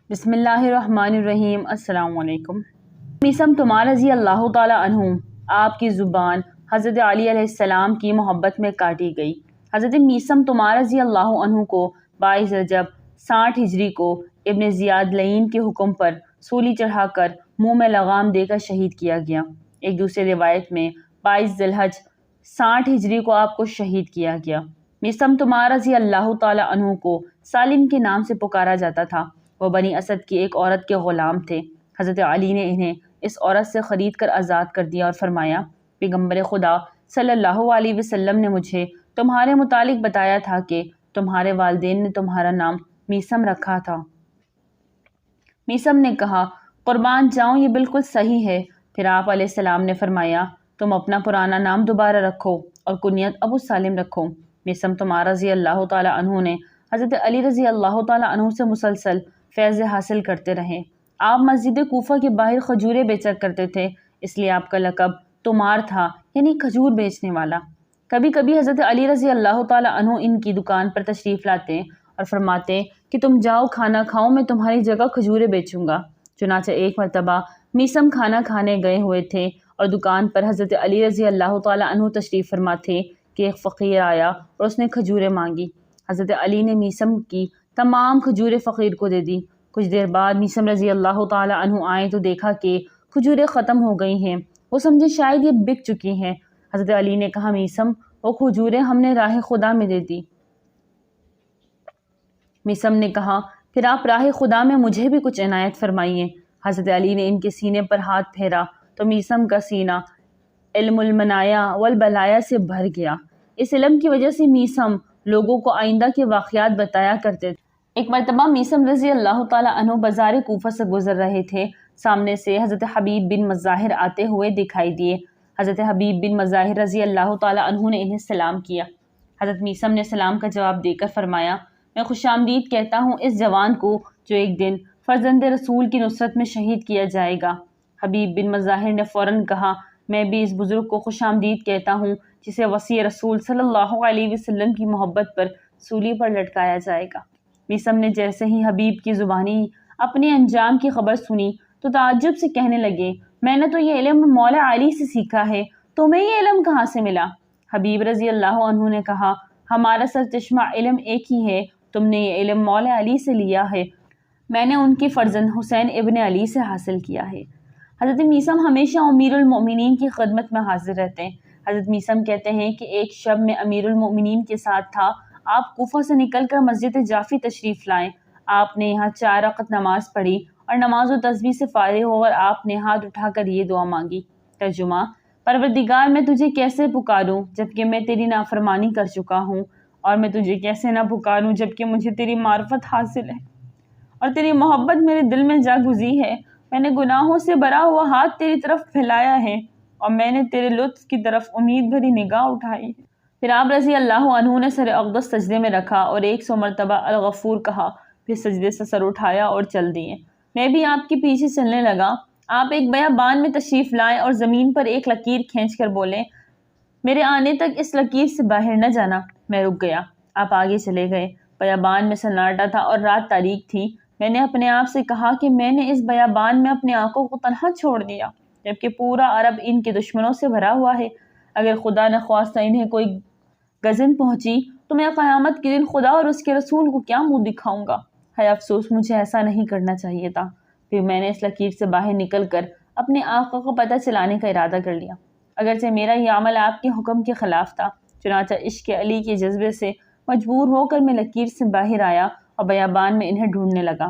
بسم اللہ الرحمن الرحیم۔ السلام علیکم۔ میثم تمار رضی اللہ تعالیٰ عنہ آپ کی زبان حضرت علی علیہ السلام کی محبت میں کاٹی گئی۔ حضرت میثم تمار رضی اللہ عنہ کو 22 رجب 60 ہجری کو ابن زیاد لعین کے حکم پر سولی چڑھا کر منہ میں لگام دے کر شہید کیا گیا۔ ایک دوسرے روایت میں 22 ذی الحج 60 ہجری کو آپ کو شہید کیا گیا۔ میثم تمار رضی اللہ تعالیٰ عنہ کو سالم کے نام سے پکارا جاتا تھا۔ وہ بنی اسد کی ایک عورت کے غلام تھے۔ حضرت علی نے انہیں اس عورت سے خرید کر آزاد کر دیا اور فرمایا، پیغمبر خدا صلی اللہ علیہ وسلم نے مجھے تمہارے متعلق بتایا تھا کہ تمہارے والدین نے تمہارا نام میثم رکھا تھا۔ میثم نے کہا، قربان جاؤں، یہ بالکل صحیح ہے۔ پھر آپ علیہ السلام نے فرمایا، تم اپنا پرانا نام دوبارہ رکھو اور کنیت ابو سالم رکھو۔ میثم تمار رضی اللہ تعالیٰ عنہ نے حضرت علی رضی اللہ تعالیٰ عنہ سے مسلسل فیض حاصل کرتے رہے۔ آپ مسجد کوفہ کے باہر کھجوریں بیچا کرتے تھے، اس لیے آپ کا لقب تمار تھا، یعنی کھجور بیچنے والا۔ کبھی کبھی حضرت علی رضی اللہ تعالیٰ عنہ ان کی دکان پر تشریف لاتے اور فرماتے کہ تم جاؤ کھانا کھاؤ، میں تمہاری جگہ کھجوریں بیچوں گا۔ چنانچہ ایک مرتبہ میثم کھانا کھانے گئے ہوئے تھے اور دکان پر حضرت علی رضی اللہ تعالیٰ عنہ تشریف فرما تھے کہ ایک فقیر آیا اور اس نے کھجوریں مانگی۔ حضرت علی نے میثم کی تمام کھجوریں فقیر کو دے دی۔ کچھ دیر بعد میثم رضی اللہ تعالیٰ عنہ آئے تو دیکھا کہ کھجوریں ختم ہو گئی ہیں۔ وہ سمجھے شاید یہ بک چکی ہیں۔ حضرت علی نے کہا، میثم، وہ کھجوریں ہم نے راہ خدا میں دے دی۔ میثم نے کہا، پھر آپ راہ خدا میں مجھے بھی کچھ عنایت فرمائیے۔ حضرت علی نے ان کے سینے پر ہاتھ پھیرا تو میثم کا سینہ علم المنایا والبلایا سے بھر گیا۔ اس علم کی وجہ سے میثم لوگوں کو آئندہ کے واقعات بتایا کرتے تھے۔ ایک مرتبہ میثم رضی اللہ تعالیٰ عنہ بازار کوفہ سے گزر رہے تھے۔ سامنے سے حضرت حبیب بن مظاہر آتے ہوئے دکھائی دیے۔ حضرت حبیب بن مظاہر رضی اللہ تعالیٰ عنہ نے انہیں سلام کیا۔ حضرت میثم نے سلام کا جواب دے کر فرمایا، میں خوش آمدید کہتا ہوں اس جوان کو جو ایک دن فرزند رسول کی نصرت میں شہید کیا جائے گا۔ حبیب بن مظاہر نے فوراً کہا، میں بھی اس بزرگ کو خوش آمدید کہتا ہوں جسے وصی رسول صلی اللہ علیہ وسلم کی محبت پر سولی پر لٹکایا جائے گا۔ میثم نے جیسے ہی حبیب کی زبانی اپنے انجام کی خبر سنی تو تعجب سے کہنے لگے، میں نے تو یہ علم مولا علی سے سیکھا ہے، تمہیں یہ علم کہاں سے ملا؟ حبیب رضی اللہ عنہ نے کہا، ہمارا سرچشمہ علم ایک ہی ہے، تم نے یہ علم مولا علی سے لیا ہے، میں نے ان کے فرزند حسین ابن علی سے حاصل کیا ہے۔ حضرت میثم ہمیشہ امیر المؤمنین کی خدمت میں حاضر رہتے ہیں۔ حضرت میثم کہتے ہیں کہ ایک شب میں امیر المؤمنین کے ساتھ تھا۔ آپ کوفہ سے نکل کر مسجد جعفی تشریف لائے۔ آپ نے یہاں 4 رکعت نماز پڑھی اور نماز و تسبیح سے فارغ ہو کر آپ نے ہاتھ اٹھا کر یہ دعا مانگی۔ ترجمہ، پروردگار، میں تجھے کیسے پکاروں جبکہ میں تیری نافرمانی کر چکا ہوں، اور میں تجھے کیسے نہ پکاروں جبکہ مجھے تیری معرفت حاصل ہے اور تیری محبت میرے دل میں جا گزی ہے۔ میں نے گناہوں سے بھرا ہوا ہاتھ تیری طرف پھیلایا ہے اور میں نے تیرے لطف کی طرف امید بھری نگاہ اٹھائی ہے۔ پھر آپ رضی اللہ عنہ نے سر اقدس سجدے میں رکھا اور 100 مرتبہ الغفور کہا، پھر سجدے سے سر اٹھایا اور چل دیے۔ میں بھی آپ کے پیچھے چلنے لگا۔ آپ ایک بیابان میں تشریف لائے اور زمین پر ایک لکیر کھینچ کر بولے، میرے آنے تک اس لکیر سے باہر نہ جانا۔ میں رک گیا۔ آپ آگے چلے گئے۔ بیابان میں سناٹا تھا اور رات تاریک تھی۔ میں نے اپنے آپ سے کہا کہ میں نے اس بیابان میں اپنے آنکھوں کو تنہا چھوڑ دیا جبکہ پورا عرب ان کے دشمنوں سے بھرا ہوا ہے۔ اگر خدا نخواستہ انہیں کوئی غزن پہنچی تو میں قیامت کے دن خدا اور اس کے رسول کو کیا منہ دکھاؤں گا؟ ہے افسوس، مجھے ایسا نہیں کرنا چاہیے تھا۔ پھر میں نے اس لکیر سے باہر نکل کر اپنے آقا کو پتہ چلانے کا ارادہ کر لیا، اگرچہ میرا یہ عمل آپ کے حکم کے خلاف تھا۔ چنانچہ عشق علی کے جذبے سے مجبور ہو کر میں لکیر سے باہر آیا اور بیابان میں انہیں ڈھونڈنے لگا۔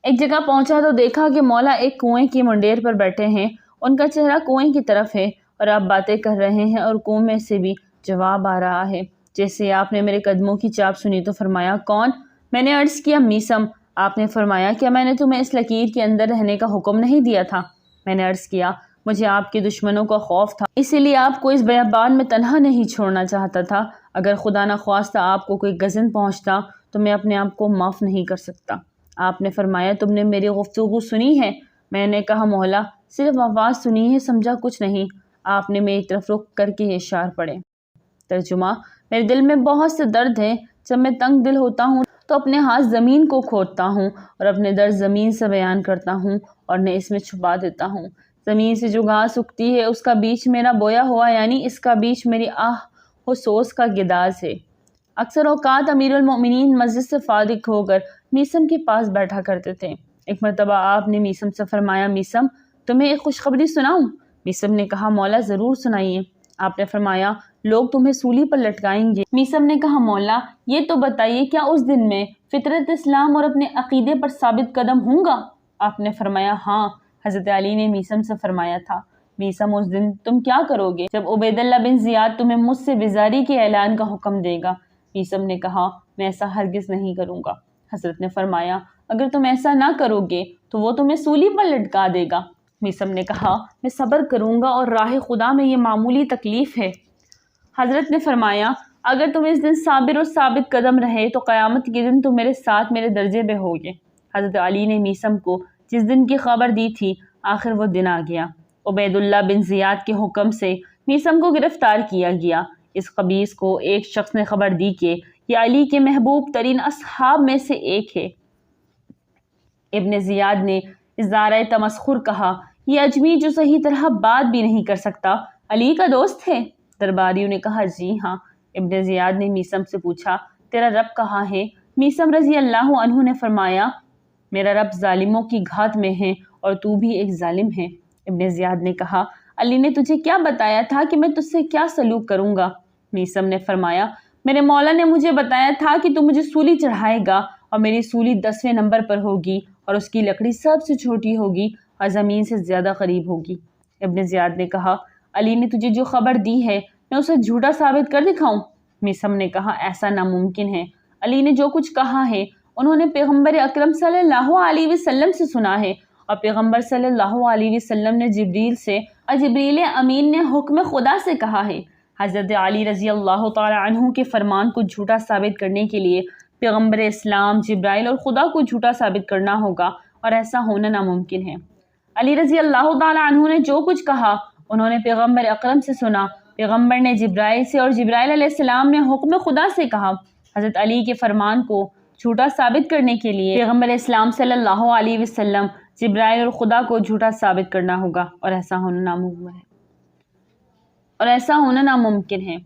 ایک جگہ پہنچا تو دیکھا کہ مولا ایک کنویں کی منڈیر پر بیٹھے ہیں۔ ان کا چہرہ کنویں کی طرف ہے اور آپ باتیں کر رہے ہیں اور کنویں میں سے بھی جواب آ رہا ہے۔ جیسے آپ نے میرے قدموں کی چاپ سنی تو فرمایا، کون؟ میں نے عرض کیا، میثم۔ آپ نے فرمایا، کیا میں نے تمہیں اس لکیر کے اندر رہنے کا حکم نہیں دیا تھا؟ میں نے عرض کیا، مجھے آپ کے دشمنوں کا خوف تھا، اسی لیے آپ کو اس بیابان میں تنہا نہیں چھوڑنا چاہتا تھا۔ اگر خدا نخواستہ آپ کو کوئی غضن پہنچتا تو میں اپنے آپ کو معاف نہیں کر سکتا۔ آپ نے فرمایا، تم نے میری گفتگو سنی ہے؟ میں نے کہا، مولا، صرف آواز سنی ہے، سمجھا کچھ نہیں۔ آپ نے میری طرف رخ کر کے یہ اشعار پڑھے۔ ترجمہ، میرے دل میں بہت سے درد ہیں۔ جب میں تنگ دل ہوتا ہوں تو اپنے ہاتھ زمین کو کھودتا ہوں اور اپنے درد زمین سے بیان کرتا ہوں اور نہ اس میں چھپا دیتا ہوں۔ زمین سے جو گھاس اگتی ہے اس کا بیچ میرا بویا ہوا یعنی اس کا بیچ میری آہ و سوز کا گداز ہے۔ اکثر اوقات امیر المؤمنین مسجد سے فارغ ہو کر میثم کے پاس بیٹھا کرتے تھے۔ ایک مرتبہ آپ نے میثم سے فرمایا، میثم تمہیں ایک خوشخبری سناؤں؟ میثم نے کہا، مولا ضرور سنائیے۔ آپ نے فرمایا، لوگ تمہیں سولی پر لٹکائیں گے۔ میثم نے کہا، مولا یہ تو بتائیے کیا اس دن میں فطرت اسلام اور اپنے عقیدے پر ثابت قدم ہوں گا؟ آپ نے فرمایا، ہاں۔ حضرت علی نے میثم سے فرمایا تھا، میثم اس دن تم کیا کرو گے جب عبید اللہ بن زیاد تمہیں مجھ سے بیزاری کے اعلان کا حکم دے گا؟ میثم نے کہا، میں ایسا ہرگز نہیں کروں گا۔ حضرت نے فرمایا، اگر تم ایسا نہ کرو گے تو وہ تمہیں سولی پر لٹکا دے گا۔ میثم نے کہا، میں صبر کروں گا اور راہ خدا میں یہ معمولی تکلیف ہے۔ حضرت نے فرمایا، اگر تم اس دن صابر اور ثابت قدم رہے تو قیامت کے دن تم میرے ساتھ میرے درجے پہ ہوگے۔ حضرت علی نے میثم کو جس دن کی خبر دی تھی آخر وہ دن آ گیا۔ عبید اللہ بن زیاد کے حکم سے میثم کو گرفتار کیا گیا۔ اس خبیث کو ایک شخص نے خبر دی کہ یہ علی کے محبوب ترین اصحاب میں سے ایک ہے۔ ابن زیاد نے اظہارِ تمسخر کہا، یہ اجمی جو صحیح طرح بات بھی نہیں کر سکتا علی کا دوست ہے؟ درباریوں نے کہا، جی ہاں۔ ابن زیاد نے میثم سے پوچھا، تیرا رب کہاں ہے؟ میثم رضی اللہ عنہ نے فرمایا، میرا رب ظالموں کی گھات میں ہے اور تو بھی ایک ظالم ہے۔ ابن زیاد نے کہا، علی نے تجھے کیا بتایا تھا کہ میں تجھ سے کیا سلوک کروں گا؟ میثم نے فرمایا، میرے مولا نے مجھے بتایا تھا کہ تو مجھے سولی چڑھائے گا اور میری سولی 10ویں نمبر پر ہوگی اور اس کی لکڑی سب سے چھوٹی ہوگی اور زمین سے زیادہ قریب ہوگی۔ ابن زیاد نے کہا، علی نے تجھے جو خبر دی ہے میں اسے جھوٹا ثابت کر دکھاؤں؟ میثم نے کہا، ایسا ناممکن ہے۔ علی نے جو کچھ کہا ہے انہوں نے پیغمبر اکرم صلی اللہ علیہ وسلم سے سنا ہے اور پیغمبر صلی اللہ علیہ وسلم نے جبریل سے اور جبریل امین نے حکم خدا سے کہا ہے۔ حضرت علی رضی اللہ تعالی عنہ کے فرمان کو جھوٹا ثابت کرنے کے لیے پیغمبر اسلام، جبرائیل اور خدا کو جھوٹا ثابت کرنا ہوگا اور ایسا ہونا ناممکن ہے۔ علی رضی اللہ تعالی عنہ نے جو کچھ کہا انہوں نے پیغمبر اکرم سے سنا، پیغمبر نے جبرائیل سے اور جبرائیل علیہ السلام نے حکم خدا سے کہا۔ حضرت علی کے فرمان کو جھوٹا ثابت کرنے کے لیے پیغمبر اسلام صلی اللہ علیہ وسلم، جبرائیل اور خدا کو جھوٹا ثابت کرنا ہوگا اور ایسا ہونا ناممکن ہے۔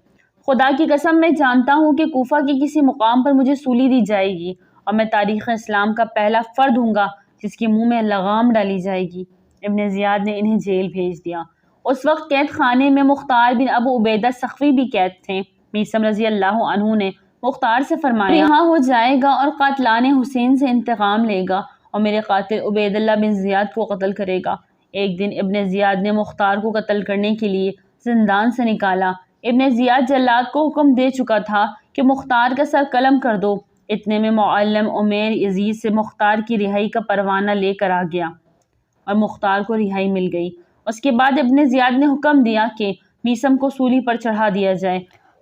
خدا کی قسم میں جانتا ہوں کہ کوفہ کے کسی مقام پر مجھے سولی دی جائے گی اور میں تاریخ اسلام کا پہلا فرد ہوں گا جس کے منہ میں لگام ڈالی جائے گی۔ ابن زیاد نے انہیں جیل بھیج دیا۔ اس وقت قید خانے میں مختار بن ابو عبیدہ سقفی بھی قید تھے۔ میثم رضی اللہ عنہ نے مختار سے فرمایا، رہا ہو جائے گا اور قاتلان حسین سے انتقام لے گا اور میرے قاتل عبید اللہ بن زیاد کو قتل کرے گا۔ ایک دن ابن زیاد نے مختار کو قتل کرنے کے لیے زندان سے نکالا۔ ابن زیاد جلاد کو حکم دے چکا تھا کہ مختار کا سر قلم کر دو۔ اتنے میں معلم عمیر یزید سے مختار کی رہائی کا پروانہ لے کر آ گیا اور مختار کو رہائی مل گئی۔ اس کے بعد ابن زیاد نے حکم دیا کہ میثم کو سولی پر چڑھا دیا جائے۔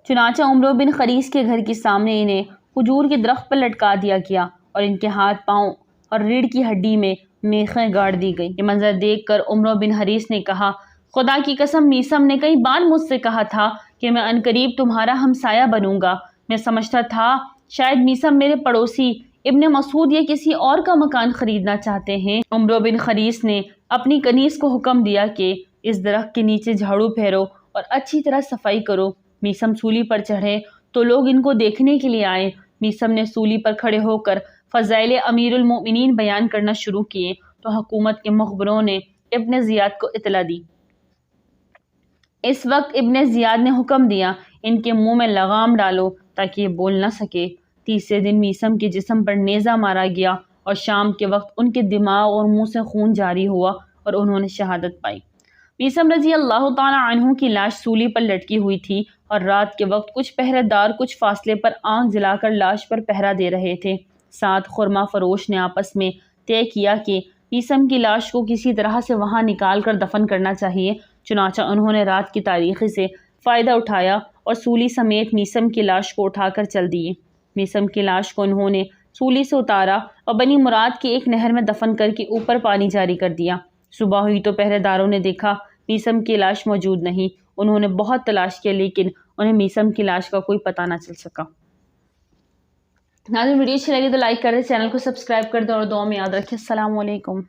چنانچہ عمرو بن خریس کے گھر کے سامنے انہیں کھجور کے درخت پر لٹکا دیا گیا اور ان کے ہاتھ پاؤں اور ریڑھ کی ہڈی میں میخیں گاڑ دی گئی۔ یہ منظر دیکھ کر عمرو بن حریث نے کہا، خدا کی قسم میثم نے کئی بار مجھ سے کہا تھا کہ میں عنقریب تمہارا ہمسایہ بنوں گا۔ میں سمجھتا تھا شاید میثم میرے پڑوسی ابن مسعود یا کسی اور کا مکان خریدنا چاہتے ہیں۔ عمرو بن خریث نے اپنی کنیز کو حکم دیا کہ اس درخت کے نیچے جھاڑو پھیرو اور اچھی طرح صفائی کرو۔ میثم سولی پر چڑھے تو لوگ ان کو دیکھنے کے لیے آئے۔ میثم نے سولی پر کھڑے ہو کر فضائل امیر المؤمنین بیان کرنا شروع کیے تو حکومت کے مخبروں نے ابن زیاد کو اطلاع دی۔ اس وقت ابن زیاد نے حکم دیا، ان کے منہ میں لگام ڈالو تاکہ یہ بول نہ سکے۔ تیسرے دن میثم کے جسم پر نیزہ مارا گیا اور شام کے وقت ان کے دماغ اور منہ سے خون جاری ہوا اور انہوں نے شہادت پائی۔ میثم رضی اللہ تعالی عنہ کی لاش سولی پر لٹکی ہوئی تھی اور رات کے وقت کچھ پہرے دار کچھ فاصلے پر آنکھ جلا کر لاش پر پہرا دے رہے تھے۔ 7 خرما فروش نے آپس میں طے کیا کہ میثم کی لاش کو کسی طرح سے وہاں نکال کر دفن کرنا چاہیے۔ چنانچہ انہوں نے رات کی تاریکی سے فائدہ اٹھایا اور سولی سمیت میثم کی لاش کو اٹھا کر چل دیے۔ میثم کی لاش کو انہوں نے سولی سے اتارا اور بنی مراد کی ایک نہر میں دفن کر کے اوپر پانی جاری کر دیا۔ صبح ہوئی تو پہرے داروں نے دیکھا میثم کی لاش موجود نہیں۔ انہوں نے بہت تلاش کیا لیکن انہیں میثم کی لاش کا کوئی پتہ نہ چل سکا۔ ناظرین ویڈیو اچھی لگی تو لائک کر دیں، چینل کو سبسکرائب کر دیں اور دعا میں یاد رکھیں۔ السلام علیکم۔